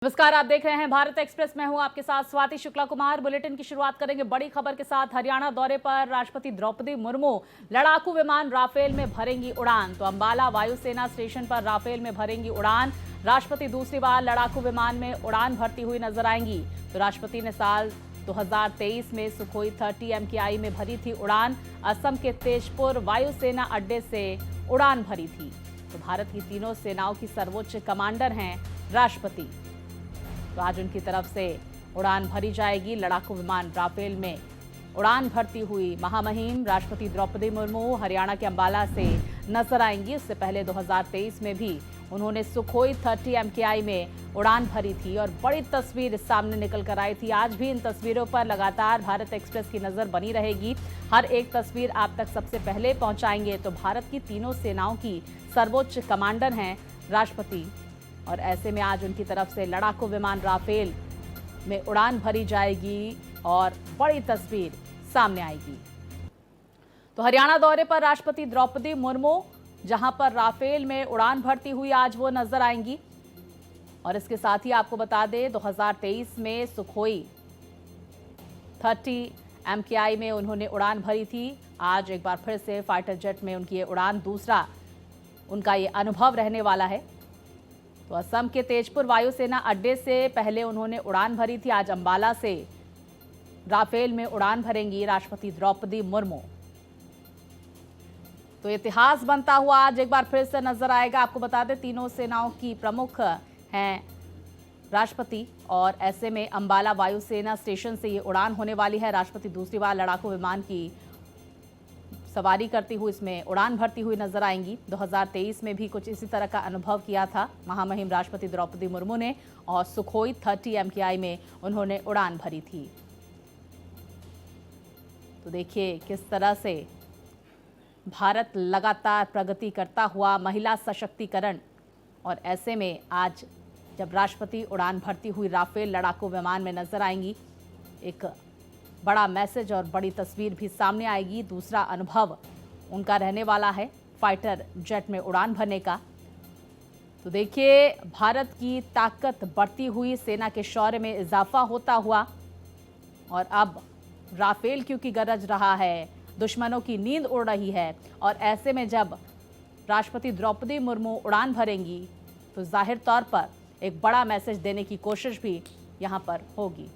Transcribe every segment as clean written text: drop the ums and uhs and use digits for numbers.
नमस्कार, आप देख रहे हैं भारत एक्सप्रेस। मैं हूं आपके साथ स्वाति शुक्ला कुमार। बुलेटिन की शुरुआत करेंगे बड़ी खबर के साथ। हरियाणा दौरे पर राष्ट्रपति द्रौपदी मुर्मू लड़ाकू विमान राफेल में भरेंगी उड़ान। तो अंबाला वायुसेना स्टेशन पर राफेल में भरेंगी उड़ान। राष्ट्रपति दूसरी बार लड़ाकू विमान में उड़ान भरती हुई नजर आएंगी। तो राष्ट्रपति ने साल 2023 में सुखोई 30 MKI में भरी थी उड़ान। असम के तेजपुर वायुसेना अड्डे से उड़ान भरी थी। तो भारत की तीनों सेनाओं की सर्वोच्च कमांडर हैं राष्ट्रपति। तो आज उनकी तरफ से उड़ान भरी जाएगी। लड़ाकू विमान राफेल में उड़ान भरती हुई महामहिम राष्ट्रपति द्रौपदी मुर्मू हरियाणा के अंबाला से नजर आएंगी। इससे पहले 2023 में भी उन्होंने सुखोई 30 MKI में उड़ान भरी थी और बड़ी तस्वीर सामने निकल कर आई थी। आज भी इन तस्वीरों पर लगातार भारत एक्सप्रेस की नजर बनी रहेगी। हर एक तस्वीर आप तक सबसे पहले पहुंचाएंगे। तो भारत की तीनों सेनाओं की सर्वोच्च कमांडर हैं राष्ट्रपति, और ऐसे में आज उनकी तरफ से लड़ाकू विमान राफेल में उड़ान भरी जाएगी और बड़ी तस्वीर सामने आएगी। तो हरियाणा दौरे पर राष्ट्रपति द्रौपदी मुर्मू जहां पर राफेल में उड़ान भरती हुई आज वो नजर आएंगी। और इसके साथ ही आपको बता दें 2023 में सुखोई 30 MKI में उन्होंने उड़ान भरी थी। आज एक बार फिर से फाइटर जेट में उनकी ये उड़ान, दूसरा उनका ये अनुभव रहने वाला है। तो असम के तेजपुर वायुसेना अड्डे से पहले उन्होंने उड़ान भरी थी। आज अंबाला से राफेल में उड़ान भरेंगी राष्ट्रपति द्रौपदी मुर्मू। तो इतिहास बनता हुआ आज एक बार फिर से नजर आएगा। आपको बता दें तीनों सेनाओं की प्रमुख हैं राष्ट्रपति, और ऐसे में अंबाला वायुसेना स्टेशन से ये उड़ान होने वाली है। राष्ट्रपति दूसरी बार लड़ाकू विमान की सवारी करती हुई इसमें उड़ान भरती हुई नजर आएंगी। 2023 में भी कुछ इसी तरह का अनुभव किया था महामहिम राष्ट्रपति द्रौपदी मुर्मू ने, और सुखोई 30 MKI में उन्होंने उड़ान भरी थी। तो देखिए किस तरह से भारत लगातार प्रगति करता हुआ, महिला सशक्तिकरण, और ऐसे में आज जब राष्ट्रपति उड़ान भरती हुई राफेल लड़ाकू विमान में नजर आएंगी, एक बड़ा मैसेज और बड़ी तस्वीर भी सामने आएगी। दूसरा अनुभव उनका रहने वाला है फाइटर जेट में उड़ान भरने का। तो देखिए भारत की ताकत बढ़ती हुई, सेना के शौर्य में इजाफा होता हुआ, और अब राफेल क्योंकि गरज रहा है, दुश्मनों की नींद उड़ रही है, और ऐसे में जब राष्ट्रपति द्रौपदी मुर्मू उड़ान भरेंगी तो जाहिर तौर पर एक बड़ा मैसेज देने की कोशिश भी यहाँ पर होगी।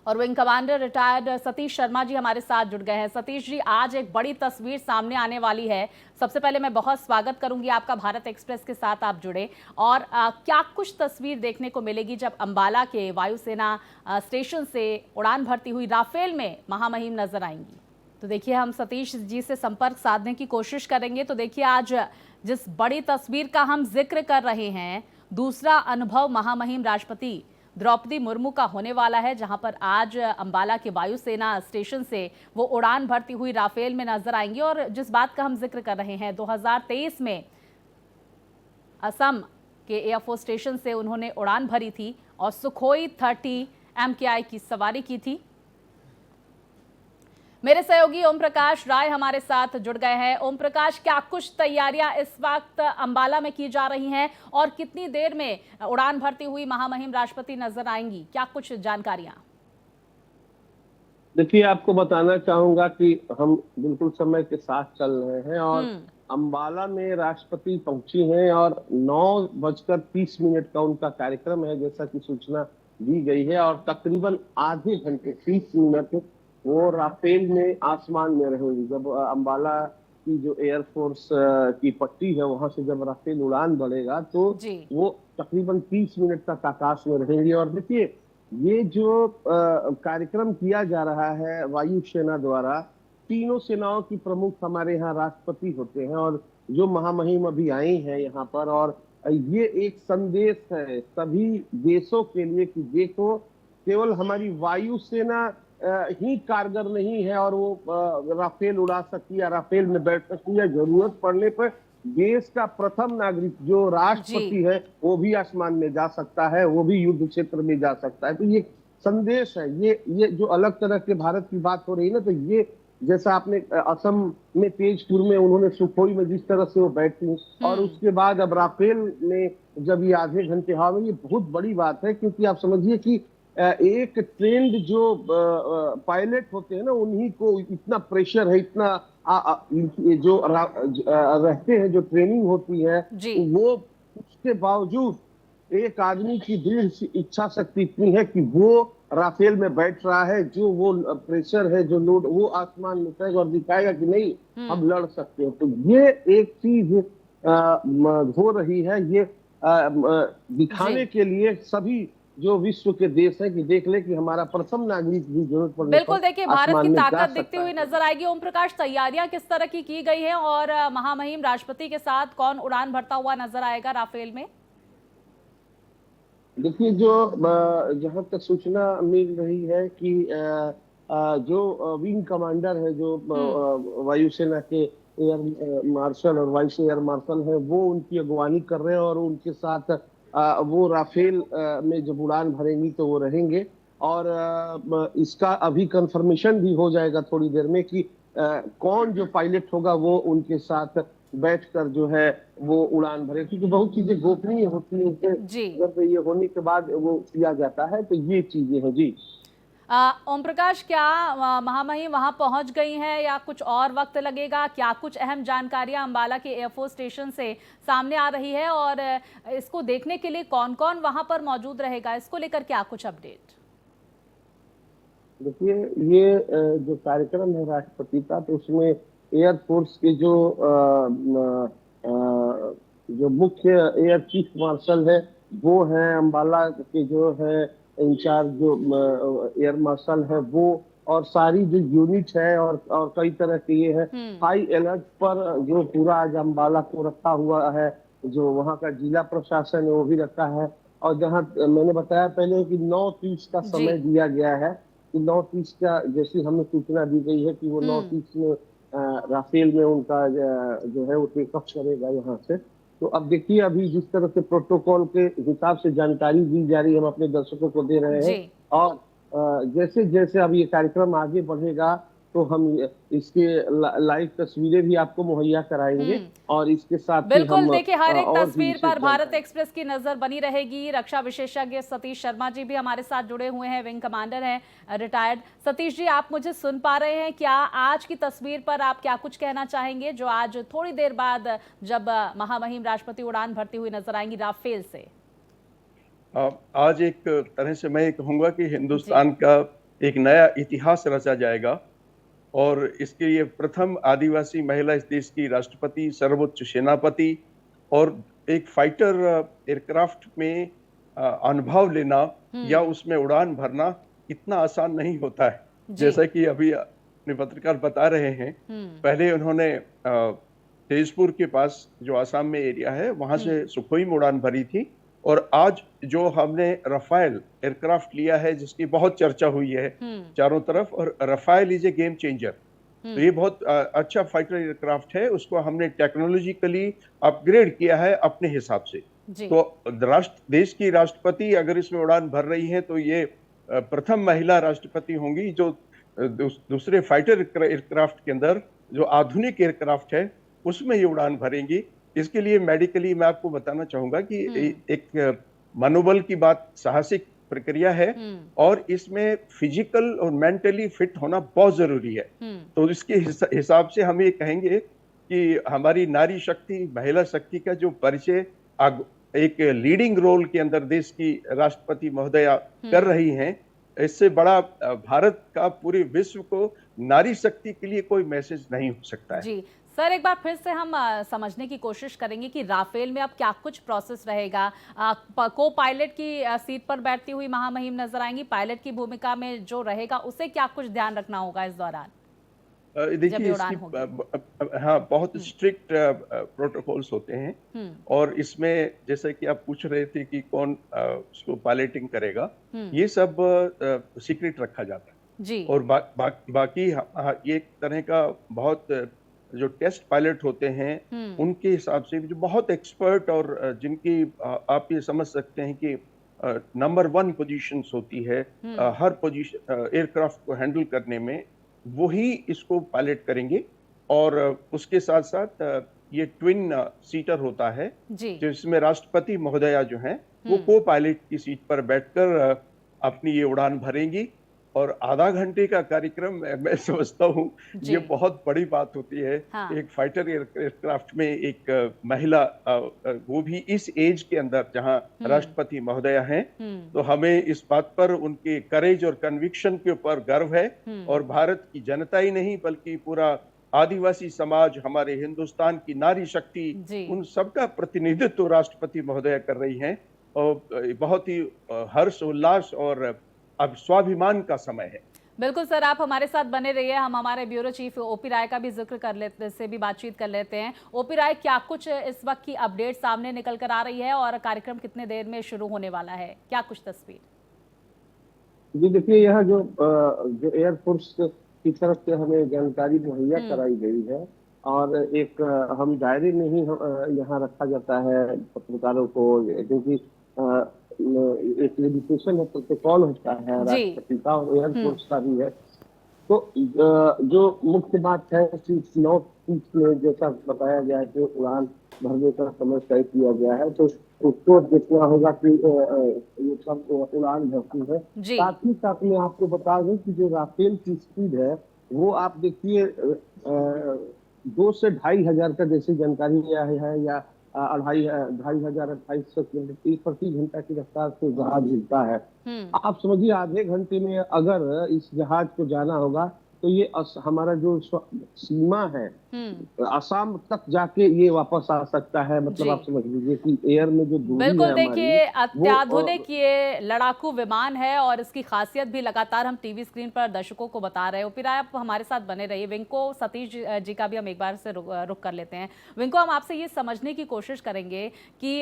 और wing commander retired Satish Sharma ji हमारे साथ जुड़ गए हैं। सतीश जी, आज एक बड़ी तस्वीर सामने आने वाली है। सबसे पहले मैं बहुत स्वागत करूंगी आपका भारत एक्सप्रेस के साथ आप जुड़े। और क्या कुछ तस्वीर देखने को मिलेगी जब अंबाला के वायुसेना स्टेशन से उड़ान भरती हुई राफेल में महामहिम नजर आएंगी? तो देखिए हम सतीश जी से संपर्क साधने की कोशिश करेंगे। तो देखिए आज जिस बड़ी तस्वीर का हम जिक्र कर रहे हैं, दूसरा अनुभव महामहिम राष्ट्रपति द्रौपदी मुर्मू का होने वाला है, जहां पर आज अंबाला के वायुसेना स्टेशन से वो उड़ान भरती हुई राफेल में नजर आएंगी। और जिस बात का हम जिक्र कर रहे हैं, 2023 में असम के एयरफोर्स स्टेशन से उन्होंने उड़ान भरी थी और सुखोई 30 MKI की सवारी की थी। मेरे सहयोगी ओम प्रकाश राय हमारे साथ जुड़ गए हैं। ओम प्रकाश, क्या कुछ तैयारियां इस वक्त अंबाला में की जा रही हैं और कितनी देर में उड़ान भरती हुई महामहिम राष्ट्रपति नजर आएंगी? क्या कुछ जानकारियां? देखिए, आपको बताना चाहूंगा कि हम बिल्कुल समय के साथ चल रहे हैं और अंबाला में राष्ट्रपति पहुंची हैं और 9:30 का उनका कार्यक्रम है, जैसा कि सूचना दी गई है। और तकरीबन आधे घंटे 30 मिनट वो राफेल में आसमान में रहेंगी। जब अंबाला की जो एयरफोर्स की पट्टी है वहां से जब राफेल उड़ान बढ़ेगा तो वो तकरीबन 30 मिनट तक आकाश में रहेंगी। और देखिए ये जो कार्यक्रम किया जा रहा है वायुसेना द्वारा, तीनों सेनाओं की प्रमुख हमारे यहाँ राष्ट्रपति होते हैं, और जो महामहिम अभी आई हैं यहाँ पर, और ये एक संदेश है सभी देशों के लिए कि देखो, केवल हमारी वायुसेना ही कारगर नहीं है और वो राफेल उड़ा सकती है, राफेल में बैठ सकती है। जरूरत पड़ने पर देश का प्रथम नागरिक जो राष्ट्रपति है वो भी आसमान में जा सकता है, वो भी युद्ध क्षेत्र में जा सकता है। तो ये संदेश है, ये जो अलग तरह के भारत की बात हो रही है ना, तो जैसा आपने असम में तेजपुर में उन्होंने सुखोई में जिस तरह से वो बैठी, और उसके बाद अब राफेल में जब ये आधे घंटे हवा में, ये बहुत बड़ी बात है, क्योंकि आप समझिए कि एक ट्रेंड जो पायलट होते हैं ना, उन्हीं को इतना प्रेशर है, इतना ये जो रहते हैं, जो ट्रेनिंग होती है, जी वो उसके बावजूद एक आदमी की दृढ़ इच्छा शक्ति इतनी है कि वो राफेल में बैठ रहा है, जो वो प्रेशर है, जो लोड, वो आसमान में उठाएगा और दिखाएगा कि नहीं, हम लड़ सकते हैं। तो ये एक चीज हो रही है, ये दिखाने जी के लिए सभी जो विश्व के देश हैं कि देख ले कि हमारा प्रथम नागरिक भी जरूरत पड़ने बिल्कुल, पर देखिए भारत आसमान की में जा ताकत दिखती सकता हुई है। नजर आएगी। ओम प्रकाश, तैयारियां किस तरह की गई है और महामहिम राष्ट्रपति के साथ कौन उड़ान भरता हुआ नजर आएगा राफेल में? देखिए, जो जहां तक सूचना मिल रही है कि जो विंग कमांडर है, जो हम्म वायुसेना के एयर मार्शल और वाइस एयर मार्शल है, वो उनकी अगवानी कर रहे हैं, और उनके साथ वो राफेल में जब उड़ान भरेंगी तो वो रहेंगे। और इसका अभी कंफर्मेशन भी हो जाएगा थोड़ी देर में कि कौन जो पायलट होगा वो उनके साथ बैठकर जो है वो उड़ान भरे, क्योंकि बहुत चीजें गोपनीय होती हैं, इसे जी जब ये होने के बाद वो किया जाता है, तो ये चीजें हैं जी। ओम प्रकाश, क्या महामहिम वहां पहुंच गई हैं या कुछ और वक्त लगेगा? क्या कुछ अहम जानकारियां अंबाला के एयरफोर्स स्टेशन से सामने आ रही है और इसको देखने के लिए कौन कौन वहां पर मौजूद रहेगा, इसको लेकर क्या कुछ अपडेट? देखिए, ये जो कार्यक्रम है राष्ट्रपति का, तो उसमें एयरफोर्स के जो मुख्य एयर चीफ मार्शल है, वो है अंबाला के, जो है इंचार्ज जो एयर मार्शल है वो, और सारी जो यूनिट है, और कई तरह के ये है हम्म हाई अलर्ट पर, जो पूरा आज अंबाला को रखा हुआ है, जो वहाँ का जिला प्रशासन है वो भी रखा है। और जहाँ मैंने बताया पहले कि 9:30 का जी समय दिया गया है, कि 9:30 का जैसी हमें सूचना दी गई है कि वो नौ हम्म तीस में राफेल में उनका जो है वो टेकअप करेगा यहाँ से। तो अब देखिए, अभी जिस तरह से प्रोटोकॉल के हिसाब से जानकारी दी जा रही है, हम अपने दर्शकों को दे रहे हैं। जी और जैसे जैसे अब ये कार्यक्रम आगे बढ़ेगा, तो हम इसके लाइव तस्वीरें भी आपको मुहैया कराएंगे, हम्म और इसके साथ ही बिल्कुल, हम देखिए हर एक और भी तस्वीर विशेष पर भारत जानकारी। एक्सप्रेस की नजर बनी रहेगी। रक्षा विशेषज्ञ सतीश शर्मा जी भी हमारे साथ जुड़े हुए हैं, विंग कमांडर हैं रिटायर्ड। सतीश जी, आप मुझे सुन पा रहे हैं? क्या आज की तस्वीर पर आप क्या कुछ कहना चाहेंगे, जो आज थोड़ी देर बाद जब महामहिम राष्ट्रपति उड़ान भरती हुई नजर आएंगी राफेल से? आज एक तरह से मैं ये कहूँगा कि जी हिंदुस्तान का एक नया इतिहास रचा जाएगा, और इसके लिए प्रथम आदिवासी महिला इस देश की राष्ट्रपति, सर्वोच्च सेनापति, और एक फाइटर एयरक्राफ्ट में अनुभव लेना या हम्म उसमें उड़ान भरना इतना आसान नहीं होता है। जी जैसा कि अभी अपने पत्रकार बता रहे हैं, पहले उन्होंने तेजपुर के पास जो आसाम में एरिया है वहां हम्म से सुखोई में उड़ान भरी थी, और आज जो हमने रफाल एयरक्राफ्ट लिया है जिसकी बहुत चर्चा हुई है हम्म चारों तरफ, और Rafale is a game changer. तो ये बहुत अच्छा फाइटर एयरक्राफ्ट है, उसको हमने टेक्नोलॉजिकली अपग्रेड किया है अपने हिसाब से। जी तो देश की राष्ट्रपति अगर इसमें उड़ान भर रही है तो ये प्रथम महिला राष्ट्रपति होंगी जो दूसरे फाइटर एयरक्राफ्ट के अंदर, जो आधुनिक एयरक्राफ्ट है, उसमें ये उड़ान भरेंगी। इसके लिए मेडिकली मैं आपको बताना चाहूंगा कि एक मनोबल की बात, साहसिक प्रक्रिया है, और इसमें फिजिकल और मेंटली फिट होना बहुत जरूरी है। तो इसके हिसाब से हम ये कहेंगे कि हमारी नारी शक्ति, महिला शक्ति का जो परिचय एक लीडिंग रोल के अंदर देश की राष्ट्रपति महोदया कर रही हैं, इससे बड़ा भारत का पूरे विश्व को नारी शक्ति के लिए कोई मैसेज नहीं हो सकता है। जी सर, एक बार फिर से हम समझने की कोशिश करेंगे कि राफेल में अब क्या कुछ प्रोसेस रहेगा। को पायलट की सीट पर बैठती हुई महामहिम नजर आएंगी। पायलट की भूमिका में जो रहेगा उसे क्या कुछ ध्यान रखना होगा इस दौरान जब ये देखिए, उड़ान इसकी होगी? हाँ, बहुत स्ट्रिक्ट प्रोटोकॉल्स होते हैं, और इसमें जैसे कि आप पूछ रहे थे कि कौन उसको पायलटिंग करेगा, ये सब सीक्रेट रखा जाता है। जी और बाकी ये एक तरह का बहुत जो टेस्ट पायलट होते हैं उनके हिसाब से भी, जो बहुत एक्सपर्ट और जिनकी आप ये समझ सकते हैं कि नंबर 1 पोजीशंस होती है हर पोजीशन एयरक्राफ्ट को हैंडल करने में, वो ही इसको पायलट करेंगे। और उसके साथ साथ ये ट्विन सीटर होता है, जी। जिसमें राष्ट्रपति महोदया जो हैं वो हम्म। को पायलट की सीट पर बैठकर अपनी ये उड़ान भरेंगी। और आधा घंटे का कार्यक्रम मैं समझता हूँ जी। ये बहुत बड़ी बात होती है। हाँ। एक फाइटर एयरक्राफ्ट में एक महिला, वो भी इस एज के अंदर जहाँ हम्म। राष्ट्रपति महोदया हैं, हम्म। तो हमें इस बात पर उनके करेज और कन्विक्शन के ऊपर गर्व है। हम्म। और भारत की जनता ही नहीं बल्कि पूरा आदिवासी समाज, हमारे हिंदुस्तान की नारी शक्ति, जी। उन सबका प्रतिनिधित्व राष्ट्रपति महोदया कर रही हैं। और बहुत ही हर्ष उल्लास और अब स्वाभिमान का समय है। बिल्कुल सर, आप हमारे साथ बने रहिए। हम हमारे ब्यूरो चीफ ओपी राय का भी जिक्र कर लेते, से भी बातचीत कर लेते हैं। ओपी राय, क्या कुछ इस वक्त की अपडेट सामने निकल कर आ रही है और कार्यक्रम कितने देर में शुरू होने वाला है, क्या कुछ तस्वीर? जी देखिए, यह जो एयरफोर्स की तरफ से हमें जानकारी मुहैया कराई गई है, और एक हम दायरे में ही यहाँ रखा जाता है पत्रकारों को, क्योंकि एक लिमिटेशन है, प्रोटोकॉल होता है जी। राष्ट्रपति का और एयरफोर्स का भी है। तो जो मुख्य बात है कि 9:30 में जैसा बताया गया है कि उड़ान भरने का समय तय किया गया है, तो उसको देखना होगा कि ये सब उड़ान भरती है। जी। साथ ही साथ मैं आपको बता दूं कि जो राफेल की स्पीड है वो आप देखिए 2 से 2,500 का जैसी जानकारी है, या 2,500 2,800 किलोमीटर प्रति घंटा की रफ्तार से जहाज हिलता है। आप समझिए आधे घंटे में अगर इस जहाज को जाना होगा तो ये हमारा जो सीमा है असम तक जाके ये वापस आ सकता है। मतलब आप समझ लीजिए कि एयर में जो दूरी है बिल्कुल, हमारी देखिए वो अत्याधुनिक ये लड़ाकू विमान है और इसकी खासियत भी लगातार हम टीवी स्क्रीन पर दर्शकों को बता रहे हैं। ओपी राय, आप हमारे साथ बने रहिए। विंको सतीश जी का भी हम एक बार से रुक कर लेते हैं। विंको, हम आपसे ये समझने की कोशिश करेंगे कि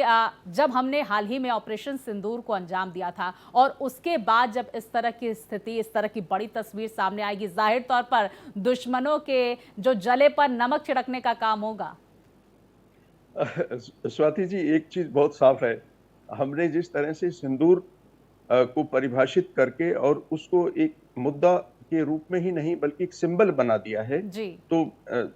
जब हमने हाल ही में ऑपरेशन सिंदूर को अंजाम दिया था और उसके बाद जब इस तरह की स्थिति, इस तरह की बड़ी तस्वीर सामने आएगी, जाहिर तौर पर दुश्मनों के जो जले पर नमक छिड़कने का काम होगा। स्वाति जी, एक चीज बहुत साफ है, हमने जिस तरह से सिंदूर को परिभाषित करके और उसको एक मुद्दा के रूप में ही नहीं बल्कि एक सिंबल बना दिया है, जी। तो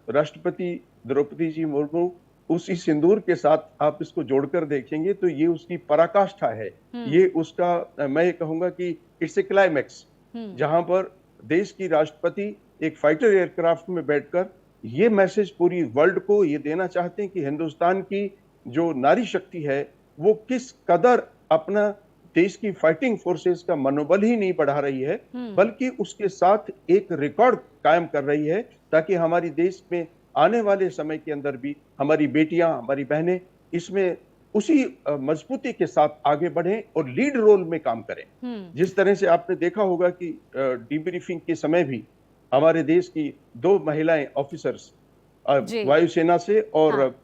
राष्ट्रपति द्रौपदी जी मुर्मू उसी सिंदूर के साथ आप इसको जोड़कर देखेंगे तो ये उसकी पराकाष्ठा है। ये उसका मैं कहूंगा कि इट्स ए क्लाइमैक्स, जहां पर देश की राष्ट्रपति एक फाइटर एयरक्राफ्ट में बैठकर ये मैसेज पूरी वर्ल्ड को ये देना चाहते हैं कि हिंदुस्तान की जो नारी शक्ति है वो किस कदर अपना देश की फाइटिंग फोर्सेस का मनोबल ही नहीं बढ़ा रही है बल्कि उसके साथ एक रिकॉर्ड कायम कर रही है, ताकि हमारी देश में आने वाले समय के अंदर भी हमारी बेटियां, हमारी बहनें इसमें उसी मजबूती के साथ आगे बढ़ें और लीड रोल में काम करें। जिस तरह से आपने देखा होगा कि डीब्रीफिंग के समय भी हमारे देश की 2 महिलाएं ऑफिसर्स वायुसेना से और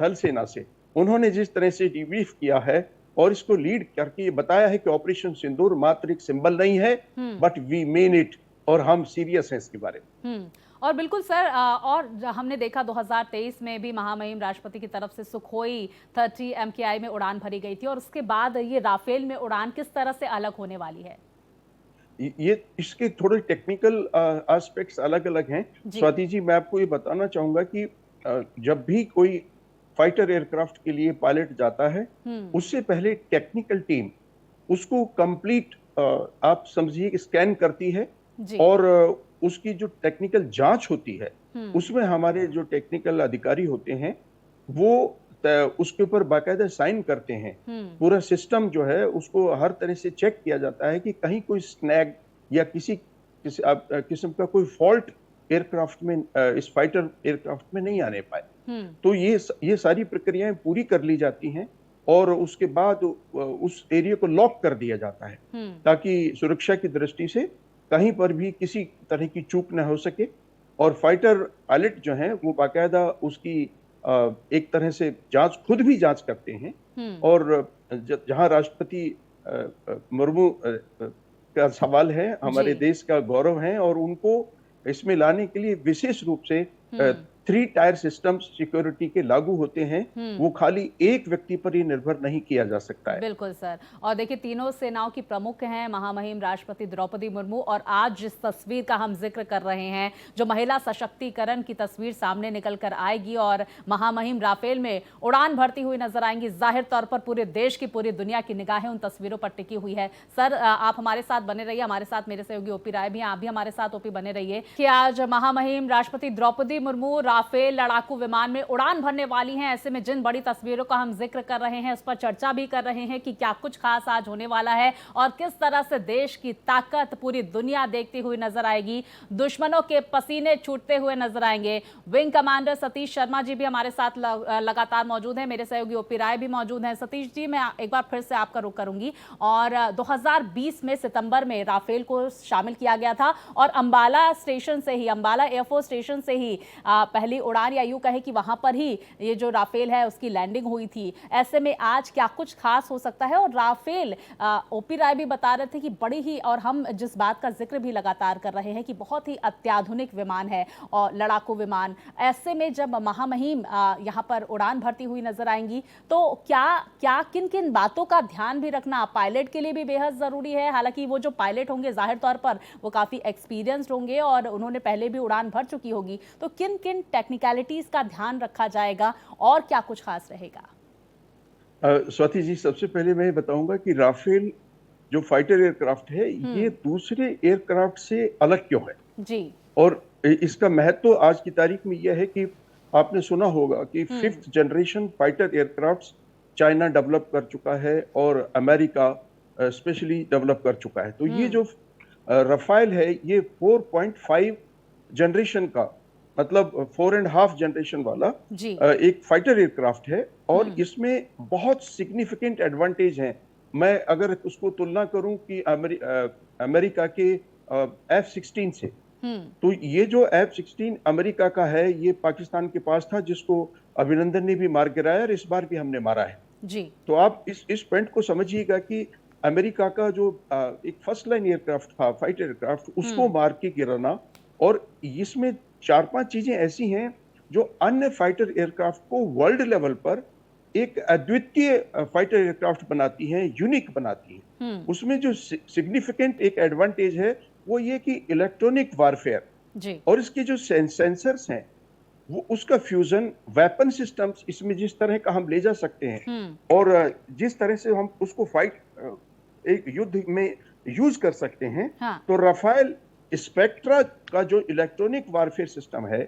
थल सेना से, उन्होंने जिस तरह से डीब्रीफ किया है और इसको लीड करके ये बताया है कि ऑपरेशन सिंदूर मात्र एक सिंबल नहीं है बट वी मीन इट, और हम सीरियस हैं इसके बारे में। और बिल्कुल सर, और हमने देखा 2023 में भी महामहिम राष्ट्रपति की तरफ से सुखोई 30 MKI में उड़ान भरी गई थी, और उसके बाद ये राफेल में उड़ान किस तरह से अलग होने वाली है? ये इसके थोड़े टेक्निकल एस्पेक्ट्स अलग अलग हैं। स्वाति जी, मैं आपको ये बताना चाहूंगा कि जब भी कोई फाइटर एयरक्राफ्ट के लिए पायलट जाता है उससे पहले टेक्निकल टीम उसको कंप्लीट आप समझिए स्कैन करती है और उसकी जो टेक्निकल जांच होती है उसमें हमारे जो टेक्निकल अधिकारी होते हैं वो उसके ऊपर बाकायदा साइन करते हैं। पूरा सिस्टम जो है उसको हर तरह से चेक किया जाता है कि कहीं कोई स्नैग या किसी किस्म का कोई फॉल्ट एयरक्राफ्ट में, इस फाइटर एयरक्राफ्ट में नहीं आने पाए। तो ये सारी प्रक्रियाएं पूरी कर ली जाती हैं और उसके बाद उस एरिया को लॉक कर दिया जाता है ताकि सुरक्षा की दृष्टि से कहीं पर भी किसी तरह की चूक न हो सके। और फाइटर पायलट जो हैं वो बाकायदा उसकी एक तरह से खुद भी जांच करते हैं। और जहां राष्ट्रपति मुर्मू का सवाल है, हमारे देश का गौरव है और उनको इसमें लाने के लिए विशेष रूप से 3 टायर सिस्टम सिक्योरिटी के लागू होते हैं, वो खाली एक व्यक्ति पर ही निर्भर नहीं किया जा सकता है। बिल्कुल सर। और देखिए, तीनों सेनाओं की प्रमुख हैं महामहिम राष्ट्रपति द्रौपदी मुर्मू, और आज जिस तस्वीर का हम जिक्र कर रहे हैं, जो महिला सशक्तिकरण की तस्वीर सामने निकल कर आएगी और महामहिम राफेल में उड़ान भरती हुई नजर आएंगी, जाहिर तौर पर पूरे देश की, पूरी दुनिया की निगाहें उन तस्वीरों पर टिकी हुई है। सर, आप हमारे साथ बने रहिए, हमारे साथ मेरे सहयोगी ओपी राय भी हैं, आप भी हमारे साथ ओपी बने रहिए कि आज महामहिम राष्ट्रपति द्रौपदी मुर्मू राफेल लड़ाकू विमान में उड़ान भरने वाली हैं। ऐसे में जिन बड़ी तस्वीरों का हम जिक्र कर रहे हैं, उस पर चर्चा भी कर रहे हैं कि क्या कुछ खास आज होने वाला है और किस तरह से देश की ताकत पूरी दुनिया देखती हुई नजर आएगी, दुश्मनों के पसीने छूटते हुए नजर आएंगे। विंग कमांडर सतीश शर्मा जी भी हमारे साथ लगातार मौजूद हैं, मेरे सहयोगी ओपी राय भी मौजूद हैं। सतीश जी, मैं एक बार फिर से आपका रुख करूंगी। और 2020 में सितंबर में राफेल को शामिल किया गया था और अंबाला स्टेशन से ही, अंबाला एयरफोर्स स्टेशन से ही पहली उड़ान, या यूं कहे कि वहां पर ही ये जो राफेल है उसकी लैंडिंग हुई थी। ऐसे में आज क्या कुछ खास हो सकता है? और राफेल, ओपी राय भी बता रहे थे कि बड़ी ही, और हम जिस बात का जिक्र भी लगातार कर रहे हैं कि बहुत ही अत्याधुनिक विमान है और लड़ाकू विमान। ऐसे में जब महामहिम यहाँ पर उड़ान भरती हुई नजर आएंगी, तो क्या किन किन बातों का ध्यान भी रखना पायलट के लिए भी बेहद जरूरी है? हालांकि वो जो पायलट होंगे जाहिर तौर पर वो काफी एक्सपीरियंस्ड होंगे और उन्होंने पहले भी उड़ान भर चुकी होगी, तो किन किन टेक्निकलिटीज का ध्यान रखा जाएगा और क्या कुछ खास रहेगा? स्वाति जी, सबसे पहले मैं बताऊंगा कि राफेल जो फाइटर एयरक्राफ्ट है, ये दूसरे एयरक्राफ्ट से अलग क्यों है जी, और इसका महत्व आज की तारीख में यह है कि आपने सुना होगा कि 5th generation fighter aircraft China develop कर चुका है और अमेरिका स्पेशली डेवलप कर चुका है। तो ये जो रफाइल है, ये 4.5 जनरेशन का, मतलब 4.5 जनरेशन वाला जी, एक फाइटर एयरक्राफ्ट है और इसमें बहुत सिग्निफिकेंट एडवांटेज हैं। मैं अगर उसको तुलना करूं कि अमेरिका के F-16 से, तो ये जो F-16 अमेरिका का है, ये पाकिस्तान के पास था, जिसको अभिनंदन ने भी मार गिराया और इस बार भी हमने मारा है जी। तो आप इस पॉइंट को समझिएगा कि अमेरिका का जो एक फर्स्ट लाइन एयरक्राफ्ट था, फाइटर एयरक्राफ्ट, उसको मार के गिराना, और इसमें 4-5 चीजें ऐसी हैं जो अन्य फाइटर एयरक्राफ्ट को वर्ल्ड लेवल पर एक अद्वितीय फाइटर एयरक्राफ्ट बनाती हैं, यूनिक बनाती हैं। उसमें जो सिग्निफिकेंट एक एडवांटेज है वो ये कि इलेक्ट्रॉनिक वारफेयर जी, और इसके जो सेंसर्स हैं, वो उसका फ्यूजन वेपन सिस्टम्स इसमें जिस तरह का हम ले जा सकते हैं और जिस तरह से हम उसको फाइट एक युद्ध में यूज कर सकते हैं। हाँ, तो राफेल स्पेक्ट्रा का जो इलेक्ट्रॉनिक वारफेयर सिस्टम है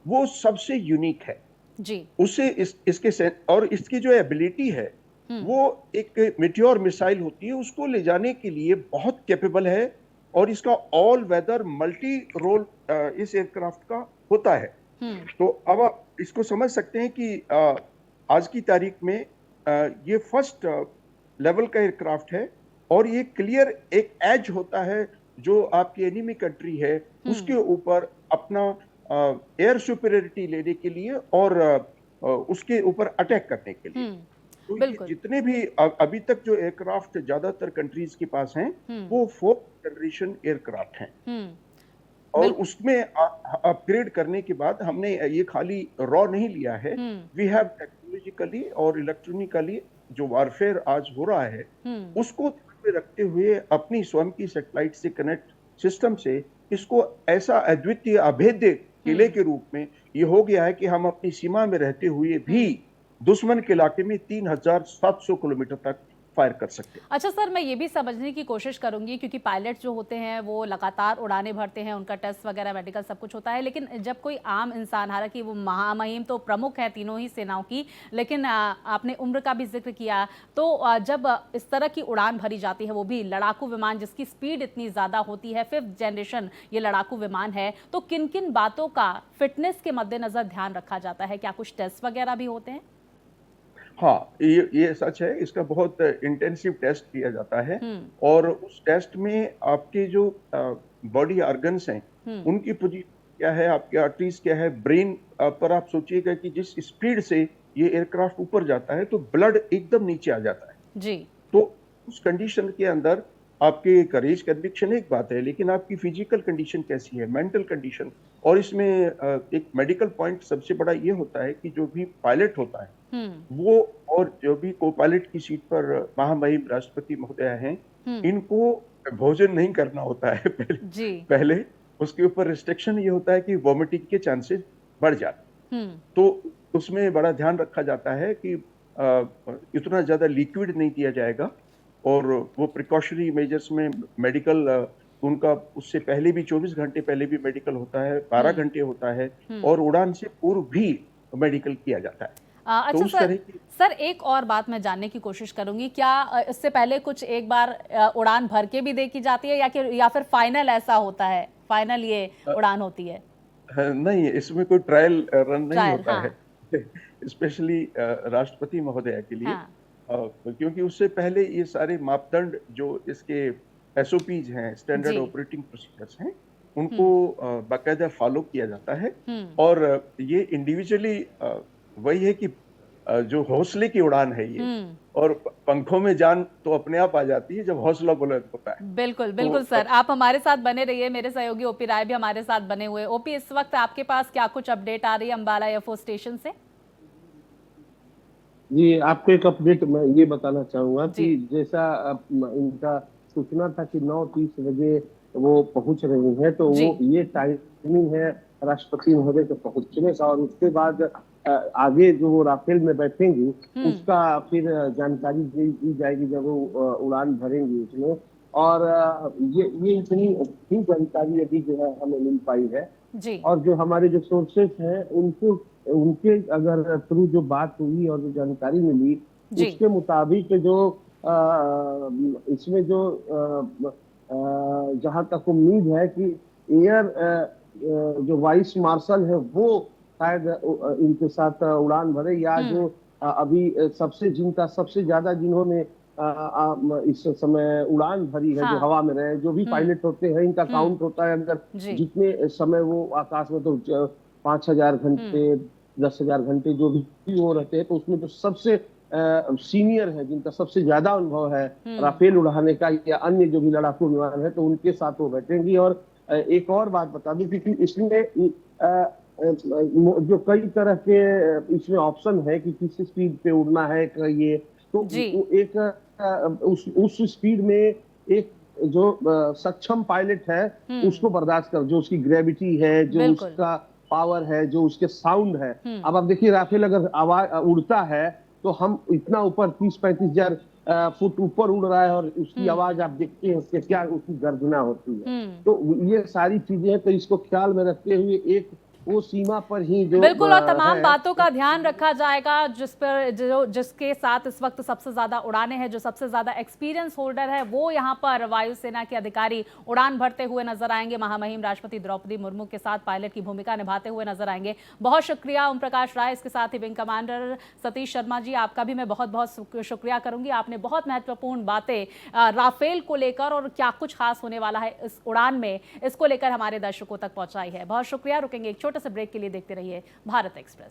वो सबसे यूनिक है जी, उसे इसके और इसकी जो एबिलिटी है वो एक मिटियोर मिसाइल होती है, उसको ले जाने के लिए बहुत कैपेबल है और इसका ऑल वेदर मल्टी रोल इस एयरक्राफ्ट का होता है। तो अब आप इसको समझ सकते हैं कि आज की तारीख में ये फर्स्ट लेवल का एयरक्राफ्ट है और ये क्लियर एक एज होता है जो आपकी एनिमी कंट्री है उसके ऊपर अपना एयर सुपीरियरिटी लेने के लिए और उसके ऊपर अटैक करने के लिए। तो ये जितने भी अभी तक जो एयरक्राफ्ट ज्यादातर कंट्रीज के पास हैं वो 4th जनरेशन एयरक्राफ्ट हैं और उसमें अपग्रेड करने के बाद हमने ये खाली रॉ नहीं लिया है, वी हैव टेक्नोलॉजिकली और इलेक्ट्रॉनिकली जो वारफेयर आज हो रहा है उसको ध्यान में रखते हुए अपनी स्वयं की सैटेलाइट से कनेक्ट सिस्टम से इसको ऐसा अद्वितीय अभेद्य किले के रूप में ये हो गया है कि हम अपनी सीमा में रहते हुए भी दुश्मन के इलाके में 3700 किलोमीटर तक फायर कर सकते हैं। अच्छा सर, मैं ये भी समझने की कोशिश करूंगी क्योंकि पायलट जो होते हैं वो लगातार उड़ानें भरते हैं, उनका टेस्ट वगैरह मेडिकल सब कुछ होता है, लेकिन जब कोई आम इंसान, हालांकि वो महामहिम तो प्रमुख है तीनों ही सेनाओं की, लेकिन आपने उम्र का भी जिक्र किया, तो जब इस तरह की उड़ान भरी जाती है, वो भी लड़ाकू विमान जिसकी स्पीड इतनी ज़्यादा होती है, 5th जनरेशन ये लड़ाकू विमान है, तो किन किन बातों का फिटनेस के मद्देनजर ध्यान रखा जाता है? क्या कुछ टेस्ट वगैरह भी होते हैं? हाँ, ये सच है, इसका बहुत इंटेंसिव टेस्ट किया जाता है और उस टेस्ट में आपके जो बॉडी ऑर्गन्स हैं उनकी पोजीशन क्या है, आपके आर्टरीज क्या है, ब्रेन पर आप सोचिएगा कि जिस स्पीड से ये एयरक्राफ्ट ऊपर जाता है तो ब्लड एकदम नीचे आ जाता है जी। तो उस कंडीशन के अंदर आपके करेज कन्विक्शन एक बात है, लेकिन आपकी फिजिकल कंडीशन कैसी है, मेंटल कंडीशन। और इसमें एक मेडिकल पॉइंट सबसे बड़ा ये होता है कि जो भी पायलट होता है वो, और जो भी को पायलट की सीट पर महामहिम राष्ट्रपति महोदय हैं, इनको भोजन नहीं करना होता है जी। पहले उसके ऊपर रिस्ट्रिक्शन ये होता है कि वॉमिटिंग के चांसेस बढ़ जाते हैं। तो उसमें बड़ा ध्यान रखा जाता है कि इतना ज्यादा लिक्विड नहीं दिया जाएगा, और वो प्रिकॉशनरी मेजर्स में मेडिकल उनका उससे पहले भी 24 घंटे पहले भी मेडिकल होता है, 12 घंटे होता है, और उड़ान से पूर्व भी मेडिकल किया जाता है। अच्छा सर, एक और बात मैं जानने की कोशिश करूंगी, क्या इससे पहले कुछ एक बार उड़ान भर के भी देखी जाती है, या फिर फाइनल ऐसा होता है, फाइनल ये उड़ान होती है? नहीं, इसमें कोई ट्रायल रन नहीं होता हाँ। है स्पेशली राष्ट्रपति महोदय के लिए। हाँ। क्योंकि उससे पहले ये सारे मापदंड जो इसके एसओपीज हैं, स्टैंडर्ड ऑपरेटिंग प्रोसीजर्स हैं, उनको बाकायदा फॉलो किया जाता है। और ये इंडिविजुअली वही है कि जो हौसले की उड़ान है ये, और पंखों में जान तो अपने आप आ जाती है जब हौसला बुलंद होता है। बिल्कुल बिल्कुल सर, आप हमारे साथ बने रहिए, मेरे सहयोगी ओपी राय भी हमारे साथ बने हुए। ओपी, इस वक्त आपके पास क्या कुछ अपडेट आ रही है अंबाला एयरफोर्स स्टेशन से? जी, आपको एक अपडेट मैं ये बताना चाहूंगा कि जैसा इनका सूचना था कि 9:30 बजे वो पहुंच रही हैं, तो वो ये टाइमिंग है राष्ट्रपति महोदय के पहुंचने का, और उसके बाद आगे जो वो राफेल में बैठेंगी उसका फिर जानकारी दी जाएगी जब वो उड़ान भरेंगी उसमें। और ये इतनी अच्छी जानकारी अभी जो है हमें मिल पाई है, और जो हमारे जो सोर्सेस हैं उनके अगर थ्रू जो बात हुई और जो जानकारी मिली उसके मुताबिक जो इसमें जो जहां तक उम्मीद है कि एयर जो वाइस मार्शल है वो शायद इनके साथ उड़ान भरे, या जो अभी सबसे ज्यादा जिन्होंने इस समय उड़ान भरी है, जो हवा में रहे, जो भी पायलट होते हैं इनका काउंट होता है, अगर जितने समय वो आकाश में, तो 5,000 घंटे 10,000 घंटे जो भी वो रहते हैं, तो उसमें जो सबसे सीनियर है, जिनका सबसे ज्यादा अनुभव है राफेल उड़ाने का या अन्य जो भी लड़ाकू विमान है, तो उनके साथ वो बैठेंगी। और एक और बात बता दूं कि इसमें जो कई तरह के इसमें ऑप्शन है कि किस स्पीड पे उड़ना है, ये तो एक उस स्पीड में एक जो सक्षम पायलट है उसको बर्दाश्त कर, जो उसकी ग्रेविटी है, जो उसका पावर है, जो उसके साउंड है। अब आप देखिए राफेल अगर आवाज उड़ता है तो हम इतना ऊपर 30-35 हजार फुट ऊपर उड़ रहा है, और उसकी आवाज आप देखते हैं उसके क्या उसकी गर्जना होती है। तो ये सारी चीजें हैं, तो इसको ख्याल में रखते हुए एक वो सीमा पर ही जो बिल्कुल, और तमाम बातों का ध्यान रखा जाएगा जिसके साथ इस वक्त सबसे ज्यादा उड़ाने हैं, जो सबसे ज्यादा एक्सपीरियंस होल्डर है, वो यहाँ पर वायुसेना के अधिकारी उड़ान भरते हुए नजर आएंगे। महामहिम राष्ट्रपति द्रौपदी मुर्मू के साथ पायलट की भूमिका निभाते हुए नजर आएंगे। बहुत शुक्रिया ओम प्रकाश राय, इसके साथ ही विंग कमांडर सतीश शर्मा जी, आपका भी मैं बहुत बहुत शुक्रिया करूंगी। आपने बहुत महत्वपूर्ण बातें राफेल को लेकर और क्या कुछ खास होने वाला है इस उड़ान में, इसको लेकर हमारे दर्शकों तक पहुंचाई है। बहुत शुक्रिया। रुकेंगे एक छोटे से ब्रेक के लिए, देखते रहिए भारत एक्सप्रेस।